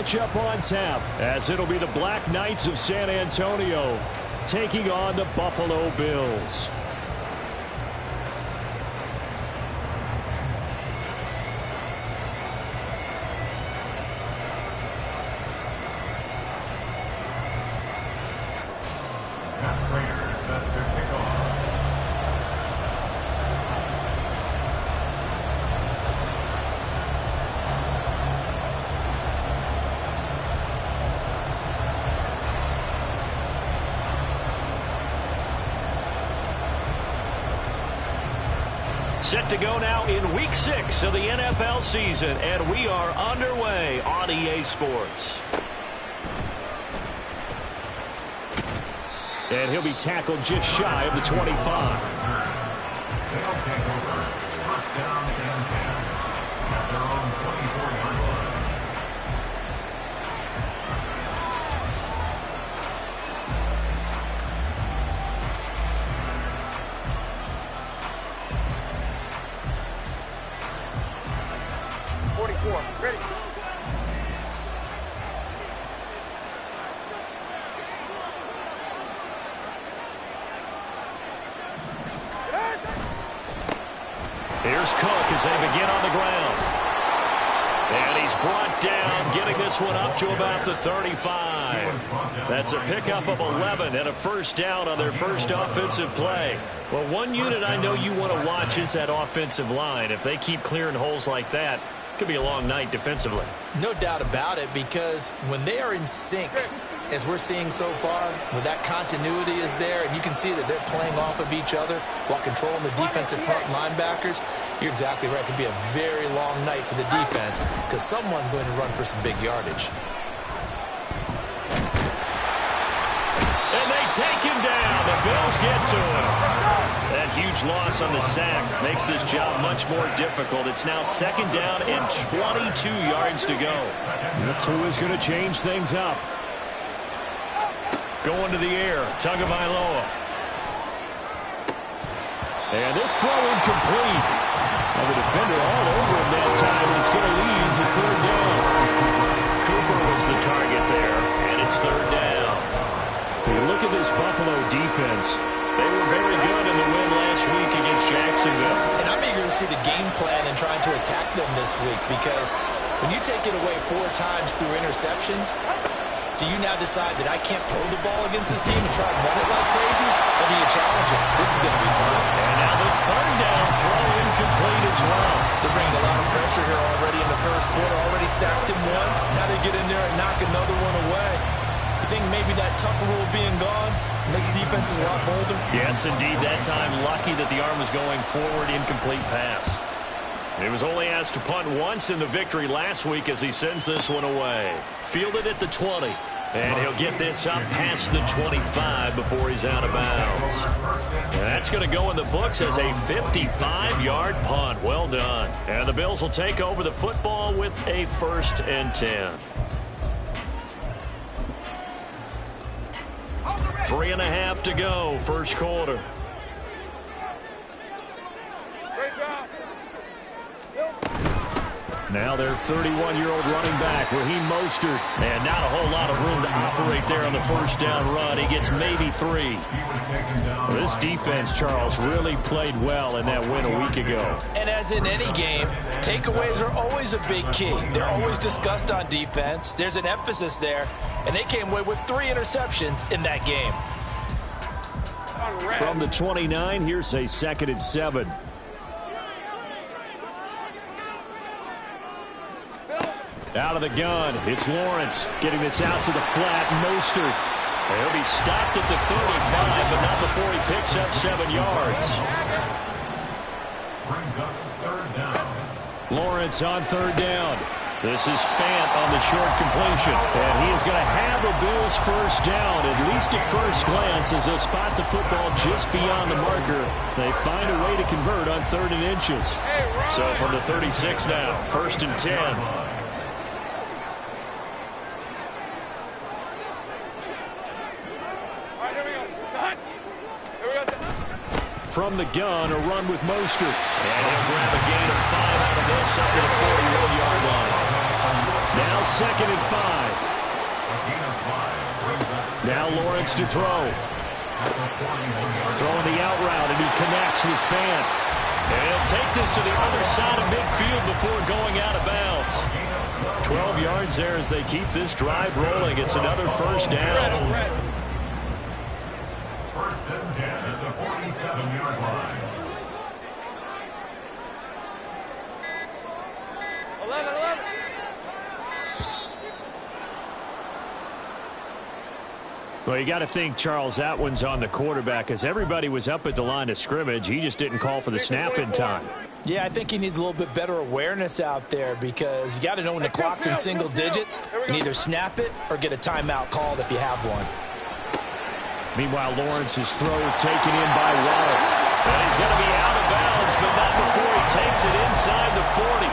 matchup on tap, as it'll be the Black Knights of San Antonio taking on the Buffalo Bills. Set to go now in Week 6 of the NFL season, and we are underway on EA Sports. And he'll be tackled just shy of the 25. They'll take over. First down and 10 at their own 24-yard line. Ready. Here's Cook as they begin on the ground. And he's brought down, getting this one up to about the 35. That's a pickup of 11 and a first down on their first offensive play. Well, one unit I know you want to watch is that offensive line. If they keep clearing holes like that, could be a long night defensively. No doubt about it, because when they are in sync, as we're seeing so far, when that continuity is there, and you can see that they're playing off of each other while controlling the defensive front linebackers, you're exactly right. It could be a very long night for the defense because someone's going to run for some big yardage. And they take him down. The Bills get to him. That huge loss on the sack makes this job much more difficult. It's now second down and 22 yards to go. That's who is going to change things up. Going to the air, Tagovailoa. And this throw incomplete. And the defender all over him that time, and it's going to lead to third down. Cooper was the target there, and it's third down. When you look at this Buffalo defense, they were very good in the win last week against Jacksonville. And I'm eager to see the game plan and trying to attack them this week, because when you take it away 4 times through interceptions, do you now decide that I can't throw the ball against this team and try and run it like crazy? Or do you challenge it? This is going to be fun. And now the third down throw incomplete as well. They're bringing a lot of pressure here already in the first quarter. Already sacked him once. Now they get in there and knock another one away. You think maybe that Tucker rule being gone makes defenses a lot bolder? Yes, indeed. That time lucky that the arm was going forward, incomplete pass. He was only asked to punt once in the victory last week as he sends this one away. Fielded at the 20. And he'll get this up past the 25 before he's out of bounds. And that's going to go in the books as a 55-yard punt. Well done. And the Bills will take over the football with a 1st and 10. 3.5 to go, first quarter. Now their 31-year-old running back, Raheem Mostert. And not a whole lot of room to operate there on the first down run. He gets maybe 3. This defense, Charles, really played well in that win a week ago. And as in any game, takeaways are always a big key. They're always discussed on defense. There's an emphasis there. And they came away with 3 interceptions in that game. From the 29, here's a 2nd and 7. Out of the gun, it's Lawrence getting this out to the flat. Mostert. He'll be stopped at the 35, but not before he picks up 7 yards. Brings up third down. Lawrence on third down. This is Fant on the short completion. And he is going to have the Bills first down, at least at first glance, as they'll spot the football just beyond the marker. They find a way to convert on 3rd and inches. So from the 36 now, 1st and 10. From the gun, a run with Mostert. And he'll grab a gain of 5 out of this up to the 41-yard line. Now 2nd and 5. Now Lawrence to throw. Throwing the out route, and he connects with Fant. And he'll take this to the other side of midfield before going out of bounds. 12 yards there as they keep this drive rolling. It's another first down. First and 10 at the 47-yard line. 11. Well, you got to think, Charles, that one's on the quarterback, as everybody was up at the line of scrimmage. He just didn't call for the snap in time. Yeah, I think he needs a little bit better awareness out there, because you got to know when the clock's in single digits and either snap it or get a timeout called if you have one. Meanwhile, Lawrence's throw is taken in by Waddle. And he's going to be out of bounds, but not before he takes it inside the 40.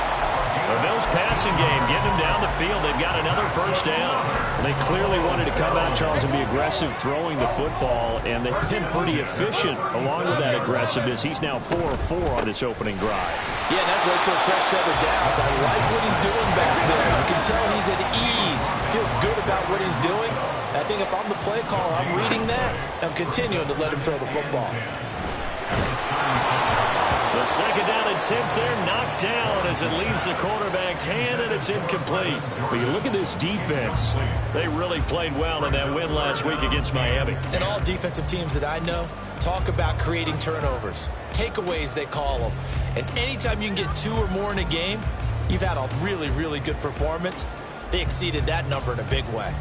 The Bills passing game getting him down the field. They've got another first down. They clearly wanted to come out, Charles, and be aggressive throwing the football, and they've been pretty efficient along with that aggressiveness. He's now 4 of 4 on this opening drive. Yeah, and that's right to a fresh 7 downs. I like what he's doing back there. You can tell he's at ease. Feels good about what he's doing. I think if I'm the play caller, I'm reading that. I'm continuing to let him throw the football. The 2nd down attempt there knocked down as it leaves the quarterback's hand, and it's incomplete. But you look at this defense. They really played well in that win last week against Miami. And all defensive teams that I know talk about creating turnovers. Takeaways, they call them. And anytime you can get 2 or more in a game, you've had a really, really good performance. They exceeded that number in a big way.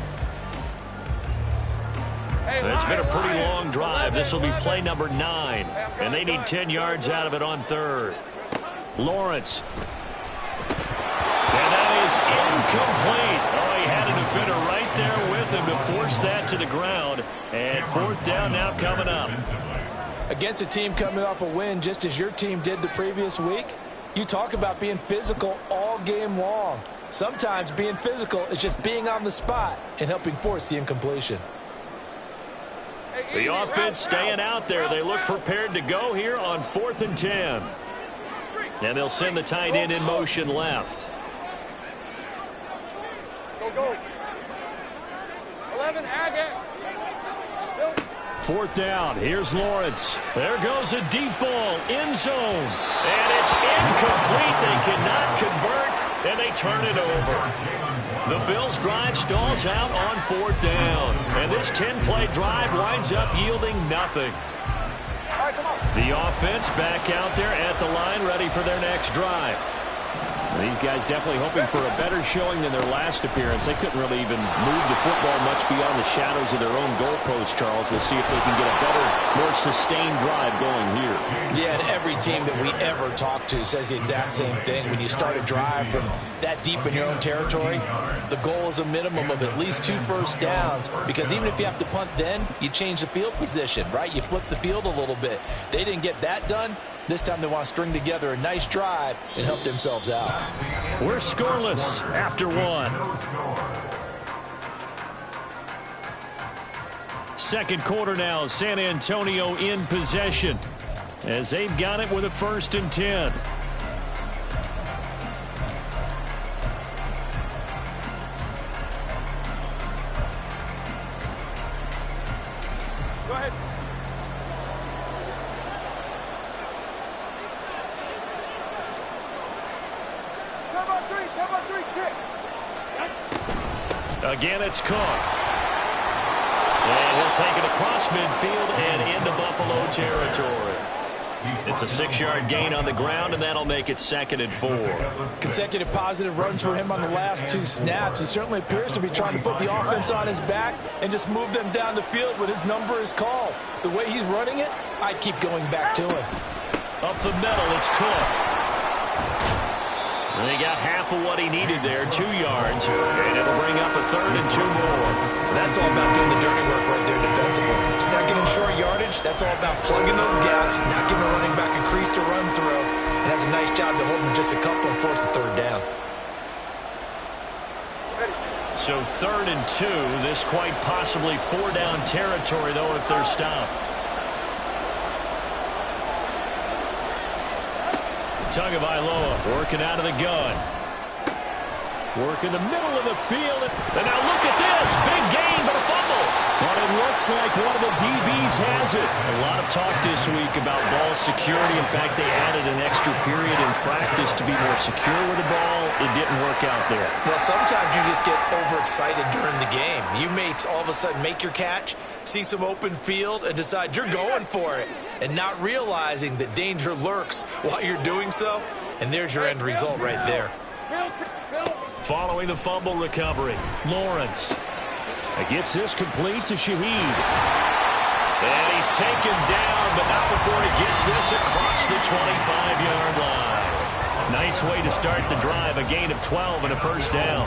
It's been a pretty long drive. This will be play number 9, and they need 10 yards out of it on 3rd. Lawrence. And that is incomplete. Oh, he had a defender right there with him to force that to the ground. And 4th down now coming up. Against a team coming off a win just as your team did the previous week, you talk about being physical all game long. Sometimes being physical is just being on the spot and helping force the incompletion. The offense staying out there. They look prepared to go here on 4th and 10. And they'll send the tight end in motion left. Go. 11, Agate. 4th down. Here's Lawrence. There goes a deep ball. End zone. And it's incomplete. They cannot convert, and they turn it over. The Bills' drive stalls out on 4th down. And this 10-play drive winds up yielding nothing. The offense back out there at the line, ready for their next drive. These guys definitely hoping for a better showing than their last appearance. They couldn't really even move the football much beyond the shadows of their own goalpost, Charles. We'll see if they can get a better, more sustained drive going here. Yeah, and every team that we ever talk to says the exact same thing. When you start a drive from that deep in your own territory, the goal is a minimum of at least 2 first downs, because even if you have to punt then, you change the field position, right? You flip the field a little bit. They didn't get that done. This time they want to string together a nice drive and help themselves out. We're scoreless after 1. Second quarter now, San Antonio in possession as they've got it with a 1st and 10. Go ahead. Turbo 3, kick. Again, it's Cook. And he'll take it across midfield and into Buffalo territory. It's a 6-yard gain on the ground, and that'll make it 2nd and 4. Consecutive positive runs for him on the last 2 snaps. He certainly appears to be trying to put the offense on his back and just move them down the field when his number is called. The way he's running it, I'd keep going back to him. Up the middle, it's Cook. And he got half of what he needed there, 2 yards, and it'll bring up a 3rd and 2 more. That's all about doing the dirty work right there defensively. 2nd and short yardage, that's all about plugging those gaps, not giving a running back a crease to run through, and has a nice job to hold him just a couple and force a 3rd down. So 3rd and 2, this quite possibly 4-down territory, though, if they're stopped. Tagovailoa working out of the gun. Work in the middle of the field. And now look at this. Big gain, but a fumble. But it looks like one of the DBs has it. A lot of talk this week about ball security. In fact, they added an extra period in practice to be more secure with the ball. It didn't work out there. Well, sometimes you just get overexcited during the game. You may all of a sudden make your catch, see some open field, and decide you're going for it, and not realizing that danger lurks while you're doing so. And there's your end result right there. Following the fumble recovery, Lawrence gets this complete to Shaheed. And he's taken down, but not before he gets this across the 25-yard line. Nice way to start the drive, a gain of 12 and a first down.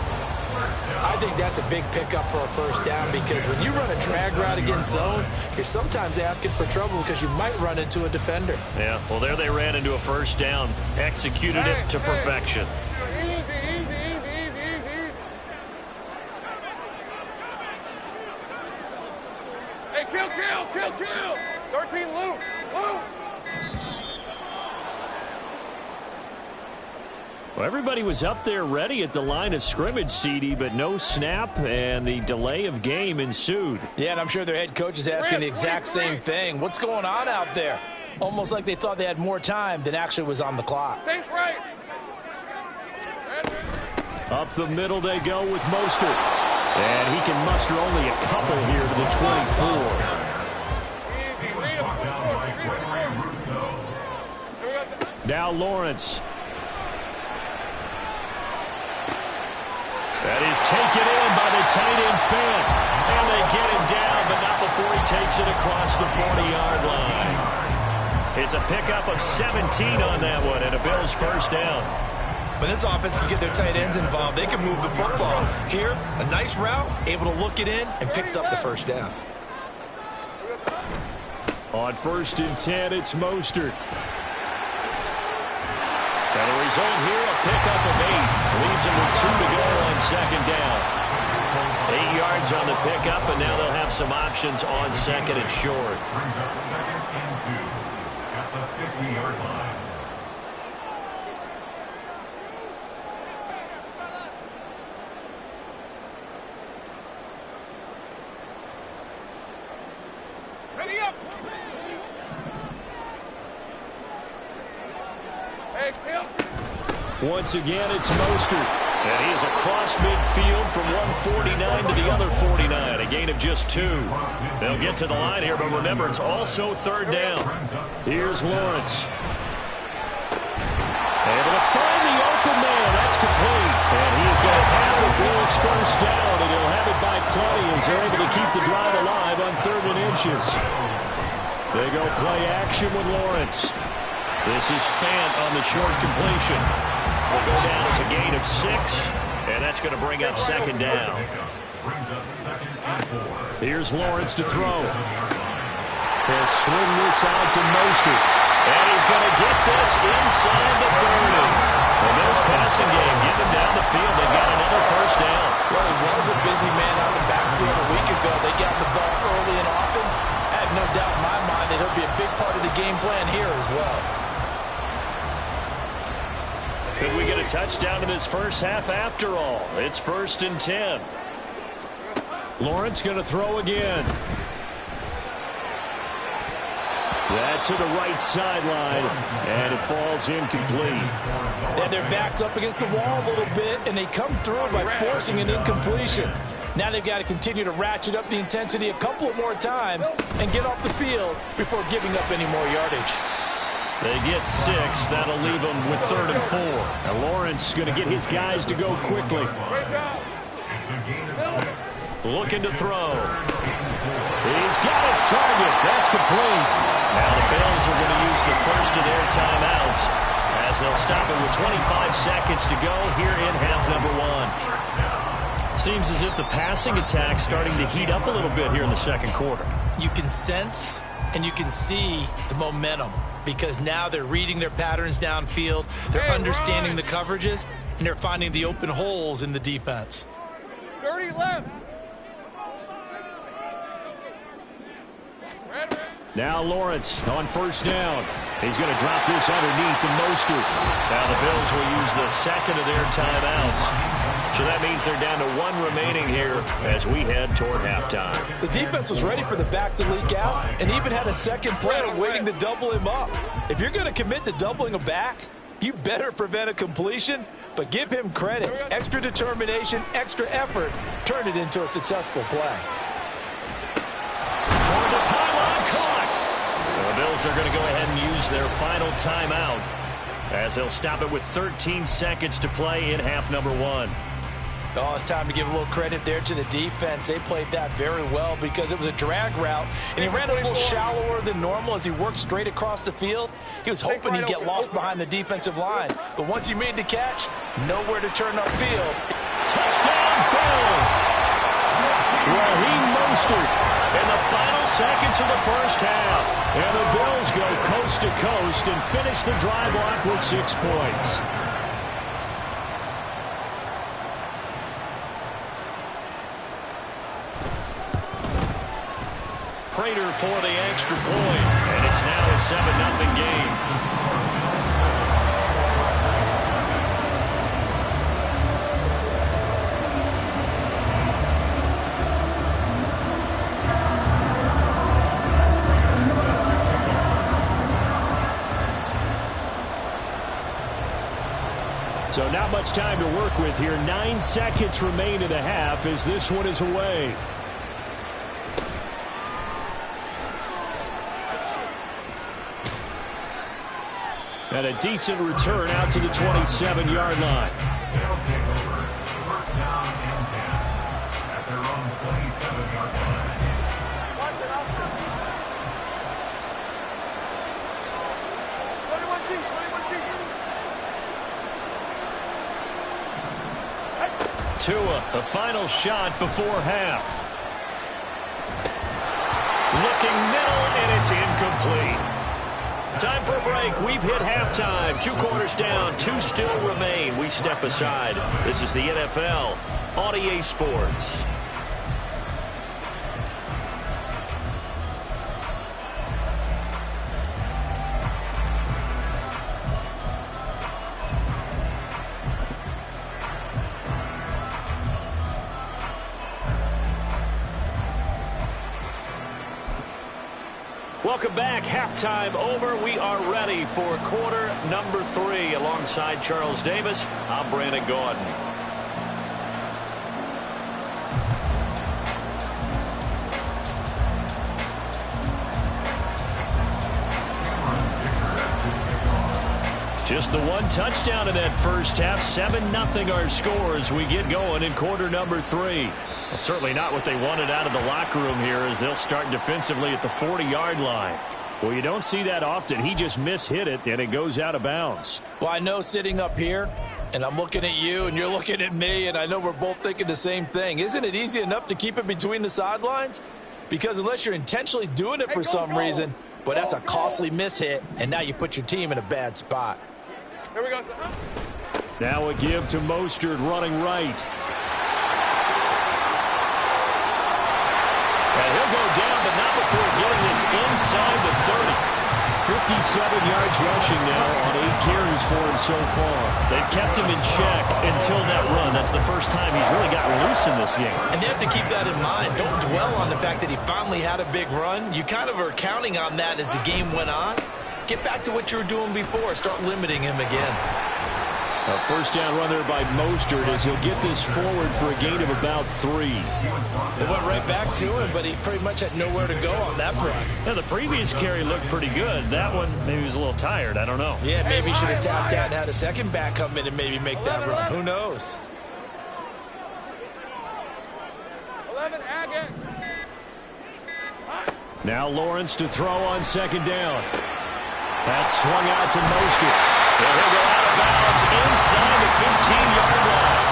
I think that's a big pickup for a first down, because when you run a drag route against zone, you're sometimes asking for trouble because you might run into a defender. Yeah, well, there they ran into a first down, executed it to perfection. Kill. 13 loop. Well, everybody was up there ready at the line of scrimmage, CD, but no snap, and the delay of game ensued. Yeah, and I'm sure their head coach is asking the exact same thing. What's going on out there? Almost like they thought they had more time than actually was on the clock. Saints right. Up the middle they go with Mostert. And he can muster only a couple here to the 24. Now Lawrence. That is taken in by the tight end Fant. And they get him down, but not before he takes it across the 40-yard line. It's a pickup of 17 on that one, and a Bills first down. When this offense can get their tight ends involved, they can move the football. Here, a nice route, able to look it in, and picks up the first down. On 1st and 10, it's Mostert. And the result here, a pickup of 8. Leaves him with 2 to go on second down. 8 yards on the pickup, and now they'll have some options on second and short. Brings up 2nd and 2 at the 50-yard line. Ready up. Hey, Kill. Once again, it's Mostert. And he is across midfield from 149 to the other 49. A gain of just 2. They'll get to the line here, but remember, it's also third down. Here's Lawrence. Able to find the open man. That's complete. And he is going to have the Bills first down, and he'll have it by plenty as they're able to keep the drive alive on 3rd and inches. They go play action with Lawrence. This is Fant on the short completion. Will go down as a gain of 6, and that's going to bring up second down. Here's Lawrence to throw. He'll swing this out to Mostert. And he's going to get this inside the 30. And there's passing game. Get them down the field. They got another first down. Well, he was a busy man out the backfield a week ago. They got the ball early and often. I have no doubt in my mind that he'll be a big part of the game plan here as well. Could we get a touchdown in this first half after all? It's 1st and 10. Lawrence going to throw again. That's to the right sideline, and it falls incomplete. They had their backs up against the wall a little bit, and they come through by forcing an incompletion. Now they've got to continue to ratchet up the intensity a couple of more times and get off the field before giving up any more yardage. They get 6. That'll leave them with 3rd and 4. And Lawrence is going to get his guys to go quickly. Looking to throw. He's got his target. That's complete. Now the Bills are going to use the first of their timeouts as they'll stop it with 25 seconds to go here in half number 1. Seems as if the passing attack's starting to heat up a little bit here in the second quarter. You can sense and you can see the momentum, because now they're reading their patterns downfield, they're understanding the coverages, and they're finding the open holes in the defense. 30 left. Now Lawrence on first down. He's going to drop this underneath to Mostert. Now the Bills will use the second of their timeouts. So that means they're down to 1 remaining here as we head toward halftime. The defense was ready for the back to leak out and even had a second player waiting to double him up. If you're going to commit to doubling a back, you better prevent a completion, but give him credit. Extra determination, extra effort, turned it into a successful play. Toward the pylon, caught. The Bills are going to go ahead and use their final timeout as they'll stop it with 13 seconds to play in half number 1. Oh, it's time to give a little credit there to the defense. They played that very well because it was a drag route, and he ran a little shallower than normal as he worked straight across the field. He was hoping he'd get lost behind the defensive line, but once he made the catch, nowhere to turn upfield. Touchdown, Bills! Raheem Mostert in the final seconds of the first half. And the Bills go coast to coast and finish the drive off with 6 points. Prater for the extra point, and it's now a 7-0 game. So not much time to work with here. 9 seconds remain in the half as this one is away. And a decent return out to the 27-yard line. They'll take over. First down and 10 at their own 27-yard line. Tua, the final shot before half. Looking middle, and it's incomplete. Time for a break. We've hit halftime. 2 quarters down, 2 still remain. We step aside. This is the NFL on EA Sports. Welcome back. Halftime over. We are ready for quarter number 3. Alongside Charles Davis, I'm Brandon Gaudin. Just the 1 touchdown in that first half. 7-0 our score as we get going in quarter number 3. Well, certainly not what they wanted out of the locker room here as they'll start defensively at the 40-yard line. Well, you don't see that often. He just mishit it, and it goes out of bounds. Well, I know sitting up here, and I'm looking at you, and you're looking at me, and I know we're both thinking the same thing. Isn't it easy enough to keep it between the sidelines? Because unless you're intentionally doing it for some reason, but that's a costly mishit, and now you put your team in a bad spot. Here we go. Now a give to Mostert running right. And he'll go down, but not before getting this inside the 30. 57 yards rushing now on 8 carries for him so far. They've kept him in check until that run. That's the first time he's really gotten loose in this game. And you have to keep that in mind. Don't dwell on the fact that he finally had a big run. You kind of are counting on that as the game went on. Get back to what you were doing before. Start limiting him again. A first down run there by Mostert as he'll get this forward for a gain of about 3. They went right back to him, but he pretty much had nowhere to go on that run. Yeah, the previous carry looked pretty good. That one, maybe he was a little tired. I don't know. Yeah, maybe he should have tapped out and had a second back come in and maybe make that run. Who knows? 11, again. Now Lawrence to throw on second down. That's swung out to Mostert. And he'll go out of bounds inside the 15-yard line.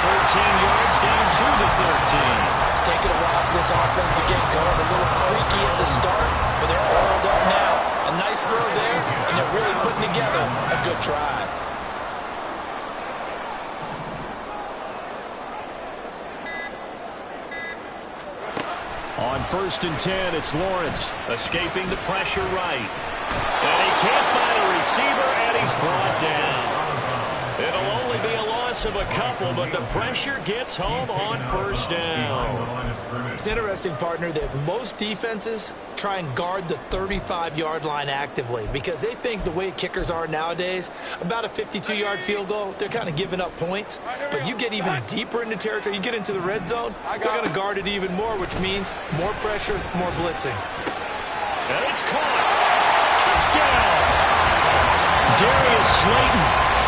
13 yards down to the 13. It's taken a while for this offense to get going. A little creaky at the start, but they're all up now. A nice throw there, and they're really putting together a good drive. On 1st and 10, it's Lawrence escaping the pressure right. And he can't find a receiver, and he's brought down. It'll only be a loss loss of a couple, but the pressure gets home on first down. It's interesting, partner, that most defenses try and guard the 35-yard line actively because they think the way kickers are nowadays, about a 52-yard field goal, they're kind of giving up points. But you get even deeper into territory, you get into the red zone, they're going to guard it even more, which means more pressure, more blitzing. And it's caught. Touchdown! Darius Slayton,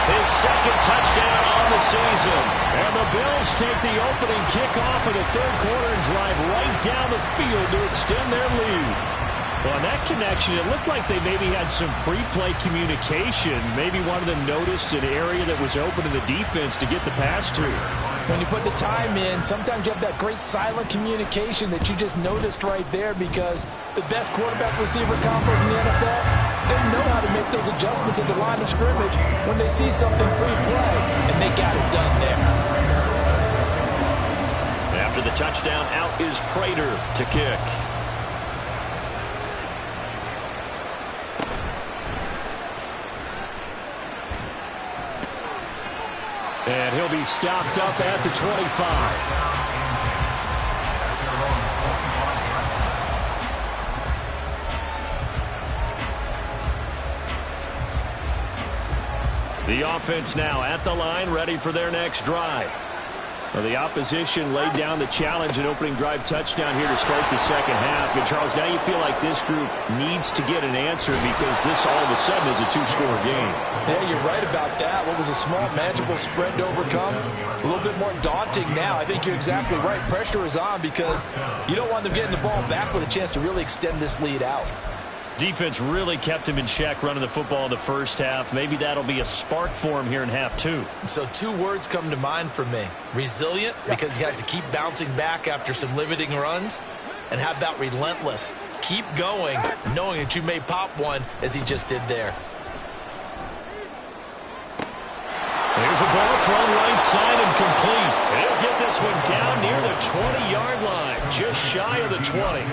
his second touchdown on the season. And the Bills take the opening kickoff of the third quarter and drive right down the field to extend their lead. Well, on that connection, it looked like they maybe had some pre-play communication. Maybe one of them noticed an area that was open in the defense to get the pass to. When you put the time in, sometimes you have that great silent communication that you just noticed right there because the best quarterback-receiver combos in the NFL, they know how to make those adjustments at the line of scrimmage when they see something pre-play, and they got it done there. After the touchdown, out is Prater to kick. And he'll be stopped up at the 25. The offense now at the line, ready for their next drive. Well, the opposition laid down the challenge and opening drive touchdown here to start the second half. And, Charles, now you feel like this group needs to get an answer because this all of a sudden is a two-score game. Yeah, you're right about that. What was a small, manageable spread to overcome, a little bit more daunting now. I think you're exactly right. Pressure is on because you don't want them getting the ball back with a chance to really extend this lead out. Defense really kept him in check running the football in the first half. Maybe that'll be a spark for him here in half two. So two words come to mind for me. Resilient, because he has to keep bouncing back after some limiting runs. And how about relentless? Keep going, knowing that you may pop one as he just did there. There's a ball thrown right side and complete. He'll get this one down near the 20-yard line, just shy of the 20.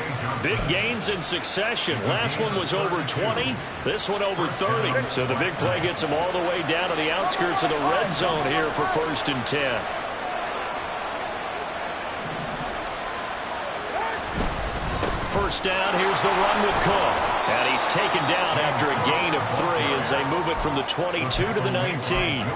Big gains in succession. Last one was over 20. This one over 30. So the big play gets him all the way down to the outskirts of the red zone here for 1st and 10. First down, here's the run with Cook. And he's taken down after a gain of 3 as they move it from the 22 to the 19.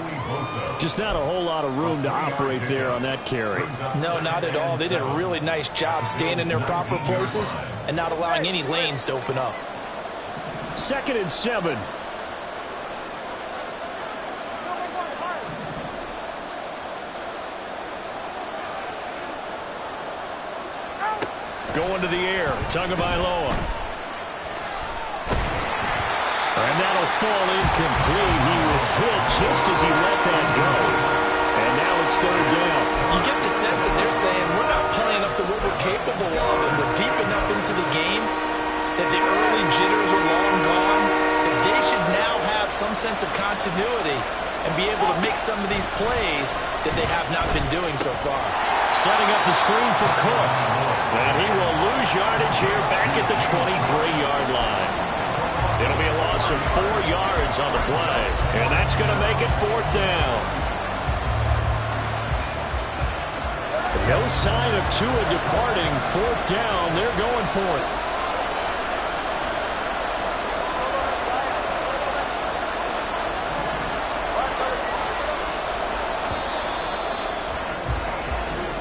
Just not a whole lot of room to operate there on that carry. No, not at all. They did a really nice job staying in their proper places and not allowing any lanes to open up. 2nd and 7. Going to the air, Tagovailoa. And that'll fall incomplete. He was hit just as he let that go. And now it's 3rd down. You get the sense that they're saying we're not playing up to what we're capable of, and we're deep enough into the game that the early jitters are long gone, that they should now have some sense of continuity and be able to make some of these plays that they have not been doing so far. Setting up the screen for Cook. And he will lose yardage here back at the 23-yard line. It'll be a loss of 4 yards on the play. And that's going to make it 4th down. No sign of Tua departing. 4th down. They're going for it.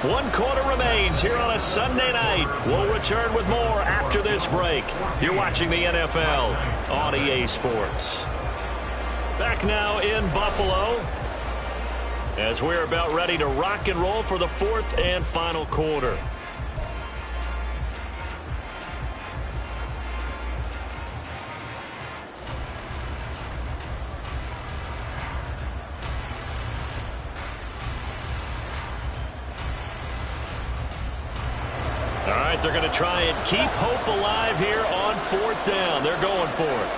One quarter remains here on a Sunday night. We'll return with more after this break. You're watching the NFL on EA Sports. Back now in Buffalo as we're about ready to rock and roll for the 4th and final quarter. All right, they're going to try and keep hope alive here on 4th down. They're going for it.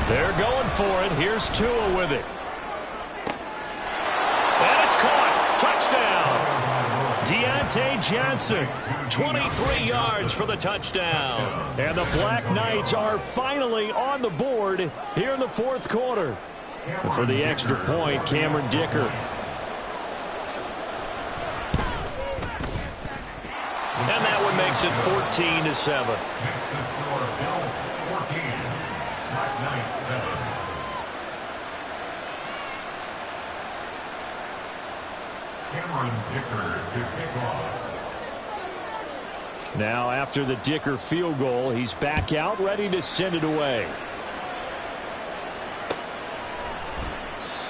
They're going for it. Here's Tua with it. Diontae Johnson, 23 yards for the touchdown. And the Black Knights are finally on the board here in the fourth quarter. And for the extra point, Cameron Dicker. And that one makes it 14-7. Next to score, Bills 14, Black Knights 7. Cameron Dicker to kick off. Now after the Dicker field goal, he's back out ready to send it away.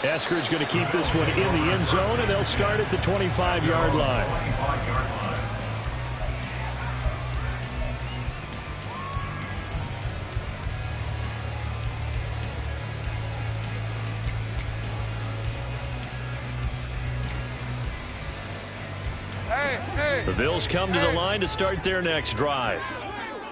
Eskridge going to keep this one in the end zone, and they'll start at the 25-yard line. 25-yard line. The Bills come to the line to start their next drive.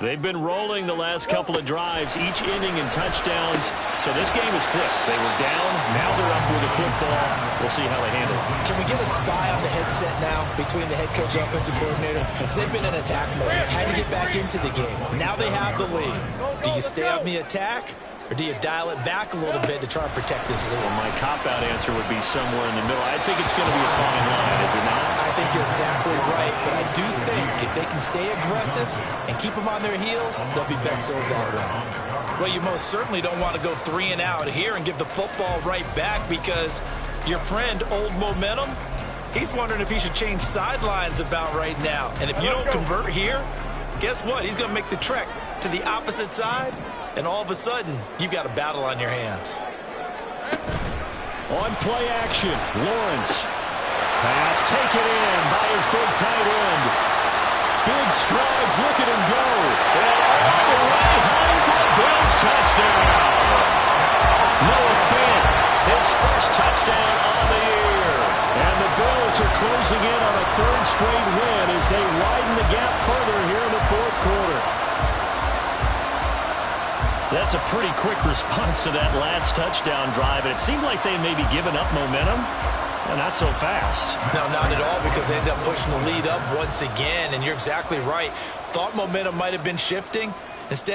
They've been rolling the last couple of drives, each ending in touchdowns. So this game is flipped. They were down. Now they're up with the football. We'll see how they handle it. Can we get a spy on the headset now between the head coach and offensive coordinator? Because they've been in attack mode. Had to get back into the game. Now they have the lead. Do you stay on the attack, or do you dial it back a little bit to try and protect this lead? Well, my cop-out answer would be somewhere in the middle. I think it's going to be a fine line, is it not? I think you're exactly right, but I do think if they can stay aggressive and keep them on their heels, they'll be best served that way. Well, you most certainly don't want to go 3 and out here and give the football right back, because your friend, Old Momentum, he's wondering if he should change sidelines about right now. And if you don't convert here, guess what? He's going to make the trek to the opposite side, and all of a sudden, you've got a battle on your hands. On play action, Lawrence. Pass taken in by his big tight end. Big strides, look at him go. And all the way home for a Bills touchdown. Noah Fant, his first touchdown on the year. And the Bills are closing in on a third straight win as they widen the gap further here in the fourth quarter. That's a pretty quick response to that last touchdown drive, and it seemed like they may be giving up momentum. Well, not so fast. No, not at all, because they end up pushing the lead up once again, and you're exactly right. Thought momentum might have been shifting. Instead,